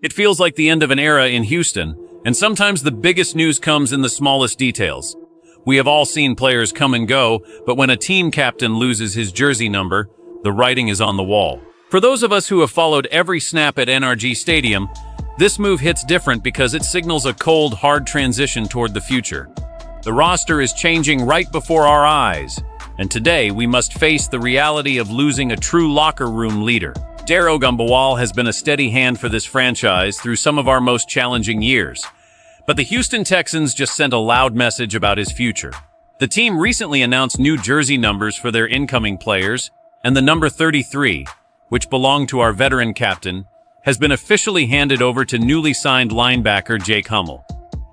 It feels like the end of an era in Houston, and sometimes the biggest news comes in the smallest details. We have all seen players come and go, but when a team captain loses his jersey number, the writing is on the wall. For those of us who have followed every snap at NRG Stadium, this move hits different because it signals a cold, hard transition toward the future. The roster is changing right before our eyes, and today we must face the reality of losing a true locker room leader. Dare Ogunbowale has been a steady hand for this franchise through some of our most challenging years. But the Houston Texans just sent a loud message about his future. The team recently announced new jersey numbers for their incoming players, and the number 33, which belonged to our veteran captain, has been officially handed over to newly signed linebacker Jake Hummel.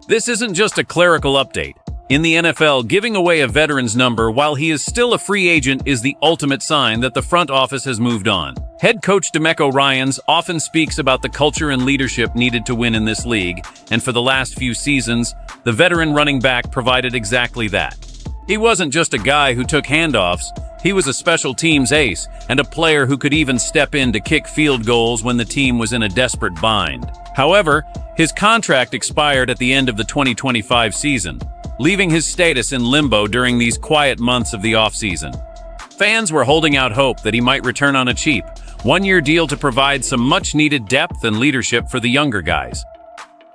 This isn't just a clerical update. In the NFL, giving away a veteran's number while he is still a free agent is the ultimate sign that the front office has moved on. Head coach DeMeco Ryans often speaks about the culture and leadership needed to win in this league, and for the last few seasons, the veteran running back provided exactly that. He wasn't just a guy who took handoffs, he was a special teams ace and a player who could even step in to kick field goals when the team was in a desperate bind. However, his contract expired at the end of the 2025 season, leaving his status in limbo during these quiet months of the offseason. Fans were holding out hope that he might return on a cheap, one-year deal to provide some much-needed depth and leadership for the younger guys.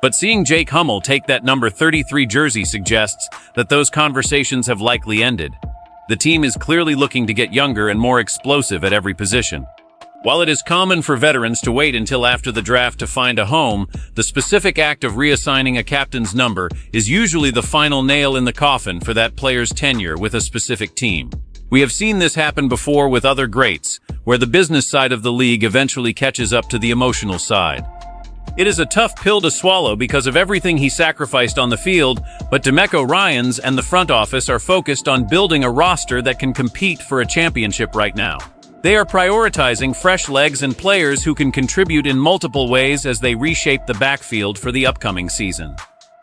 But seeing Jake Hummel take that number 33 jersey suggests that those conversations have likely ended. The team is clearly looking to get younger and more explosive at every position. While it is common for veterans to wait until after the draft to find a home, the specific act of reassigning a captain's number is usually the final nail in the coffin for that player's tenure with a specific team. We have seen this happen before with other greats, where the business side of the league eventually catches up to the emotional side. It is a tough pill to swallow because of everything he sacrificed on the field, but DeMeco Ryans and the front office are focused on building a roster that can compete for a championship right now. They are prioritizing fresh legs and players who can contribute in multiple ways as they reshape the backfield for the upcoming season.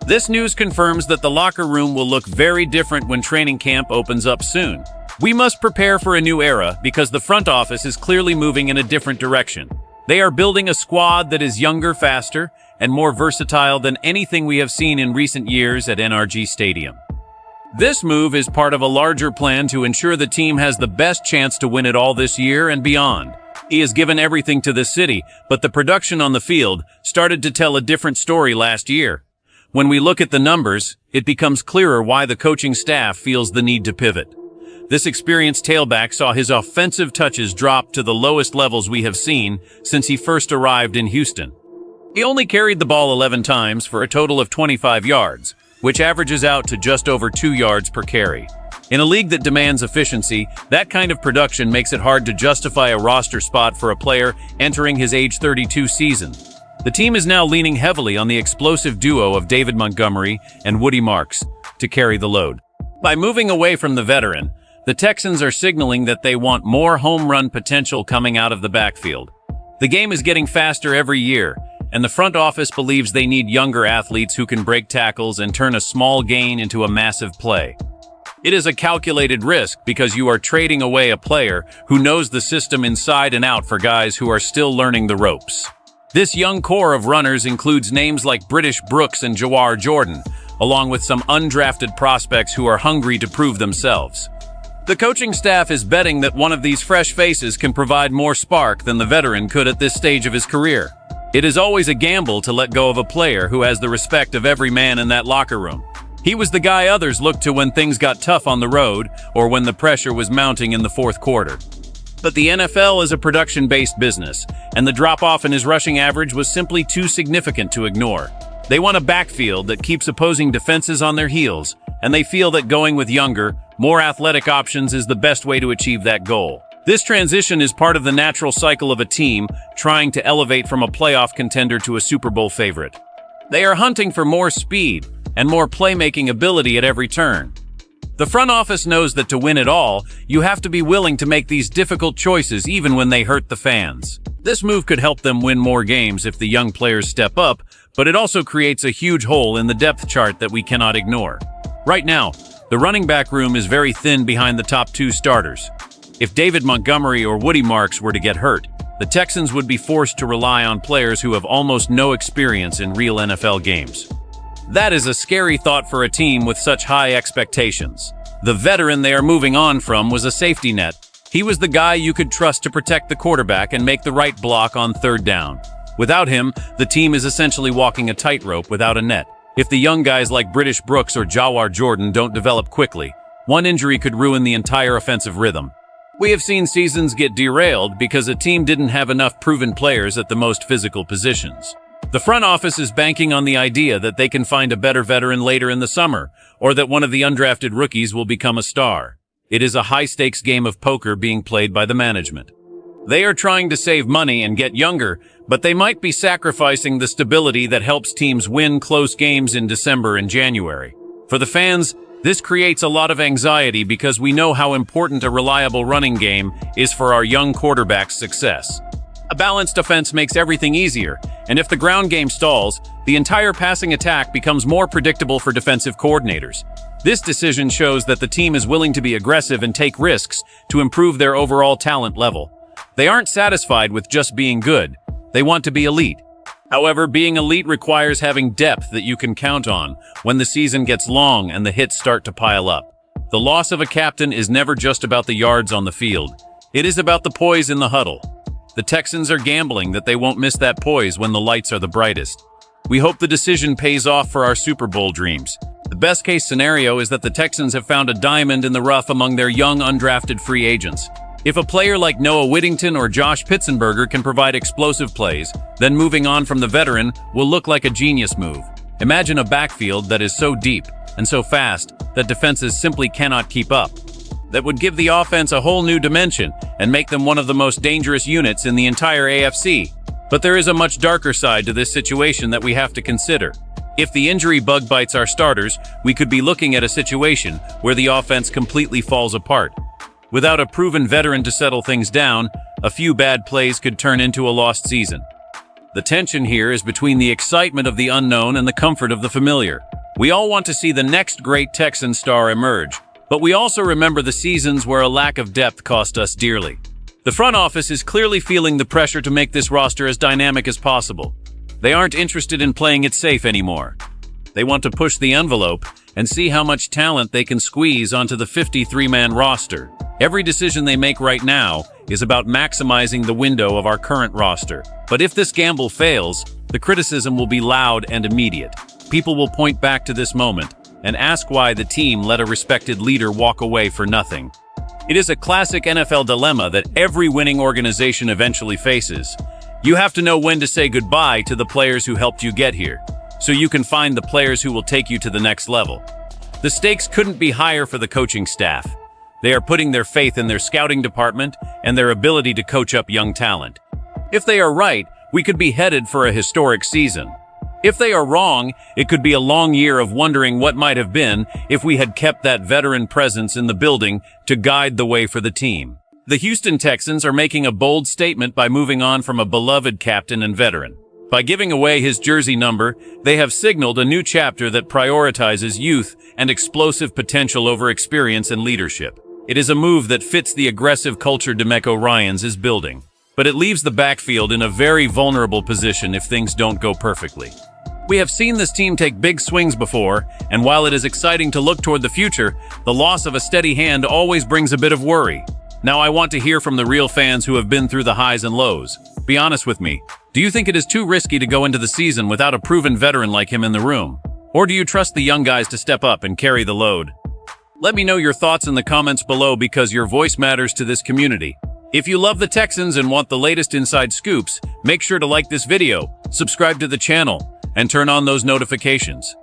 This news confirms that the locker room will look very different when training camp opens up soon. We must prepare for a new era because the front office is clearly moving in a different direction. They are building a squad that is younger, faster, and more versatile than anything we have seen in recent years at NRG Stadium. This move is part of a larger plan to ensure the team has the best chance to win it all this year and beyond. He has given everything to the city, but the production on the field started to tell a different story last year. When we look at the numbers, it becomes clearer why the coaching staff feels the need to pivot. This experienced tailback saw his offensive touches drop to the lowest levels we have seen since he first arrived in Houston. He only carried the ball 11 times for a total of 25 yards, which averages out to just over 2 yards per carry. In a league that demands efficiency, that kind of production makes it hard to justify a roster spot for a player entering his age 32 season. The team is now leaning heavily on the explosive duo of David Montgomery and Woody Marks to carry the load. By moving away from the veteran, the Texans are signaling that they want more home run potential coming out of the backfield. The game is getting faster every year, and the front office believes they need younger athletes who can break tackles and turn a small gain into a massive play. It is a calculated risk because you are trading away a player who knows the system inside and out for guys who are still learning the ropes. This young core of runners includes names like British Brooks and Jawar Jordan, along with some undrafted prospects who are hungry to prove themselves. The coaching staff is betting that one of these fresh faces can provide more spark than the veteran could at this stage of his career. It is always a gamble to let go of a player who has the respect of every man in that locker room. He was the guy others looked to when things got tough on the road or when the pressure was mounting in the fourth quarter. But the NFL is a production-based business, and the drop-off in his rushing average was simply too significant to ignore. They want a backfield that keeps opposing defenses on their heels, and they feel that going with younger, more athletic options is the best way to achieve that goal. This transition is part of the natural cycle of a team trying to elevate from a playoff contender to a Super Bowl favorite. They are hunting for more speed and more playmaking ability at every turn. The front office knows that to win it all, you have to be willing to make these difficult choices even when they hurt the fans. This move could help them win more games if the young players step up, but it also creates a huge hole in the depth chart that we cannot ignore. Right now, the running back room is very thin behind the top two starters. If David Montgomery or Woody Marks were to get hurt, the Texans would be forced to rely on players who have almost no experience in real NFL games. That is a scary thought for a team with such high expectations. The veteran they are moving on from was a safety net. He was the guy you could trust to protect the quarterback and make the right block on third down. Without him, the team is essentially walking a tightrope without a net. If the young guys like British Brooks or Jawar Jordan don't develop quickly, one injury could ruin the entire offensive rhythm. We have seen seasons get derailed because a team didn't have enough proven players at the most physical positions. The front office is banking on the idea that they can find a better veteran later in the summer, or that one of the undrafted rookies will become a star. It is a high-stakes game of poker being played by the management. They are trying to save money and get younger, but they might be sacrificing the stability that helps teams win close games in December and January. For the fans, this creates a lot of anxiety because we know how important a reliable running game is for our young quarterback's success. A balanced offense makes everything easier, and if the ground game stalls, the entire passing attack becomes more predictable for defensive coordinators. This decision shows that the team is willing to be aggressive and take risks to improve their overall talent level. They aren't satisfied with just being good. They want to be elite. However, being elite requires having depth that you can count on when the season gets long and the hits start to pile up. The loss of a captain is never just about the yards on the field. It is about the poise in the huddle. The Texans are gambling that they won't miss that poise when the lights are the brightest. We hope the decision pays off for our Super Bowl dreams. The best-case scenario is that the Texans have found a diamond in the rough among their young undrafted free agents. If a player like Noah Whittington or Josh Pitsenberger can provide explosive plays, then moving on from the veteran will look like a genius move. Imagine a backfield that is so deep and so fast that defenses simply cannot keep up. That would give the offense a whole new dimension and make them one of the most dangerous units in the entire AFC. But there is a much darker side to this situation that we have to consider. If the injury bug bites our starters, we could be looking at a situation where the offense completely falls apart. Without a proven veteran to settle things down, a few bad plays could turn into a lost season. The tension here is between the excitement of the unknown and the comfort of the familiar. We all want to see the next great Texan star emerge, but we also remember the seasons where a lack of depth cost us dearly. The front office is clearly feeling the pressure to make this roster as dynamic as possible. They aren't interested in playing it safe anymore. They want to push the envelope and see how much talent they can squeeze onto the 53-man roster. Every decision they make right now is about maximizing the window of our current roster. But if this gamble fails, the criticism will be loud and immediate. People will point back to this moment and ask why the team let a respected leader walk away for nothing. It is a classic NFL dilemma that every winning organization eventually faces. You have to know when to say goodbye to the players who helped you get here, so you can find the players who will take you to the next level. The stakes couldn't be higher for the coaching staff. They are putting their faith in their scouting department and their ability to coach up young talent. If they are right, we could be headed for a historic season. If they are wrong, it could be a long year of wondering what might have been if we had kept that veteran presence in the building to guide the way for the team. The Houston Texans are making a bold statement by moving on from a beloved captain and veteran. By giving away his jersey number, they have signaled a new chapter that prioritizes youth and explosive potential over experience and leadership. It is a move that fits the aggressive culture DeMeco Ryans is building, but it leaves the backfield in a very vulnerable position if things don't go perfectly. We have seen this team take big swings before, and while it is exciting to look toward the future, the loss of a steady hand always brings a bit of worry. Now I want to hear from the real fans who have been through the highs and lows. Be honest with me. Do you think it is too risky to go into the season without a proven veteran like him in the room? Or do you trust the young guys to step up and carry the load? Let me know your thoughts in the comments below because your voice matters to this community. If you love the Texans and want the latest inside scoops, make sure to like this video, subscribe to the channel, and turn on those notifications.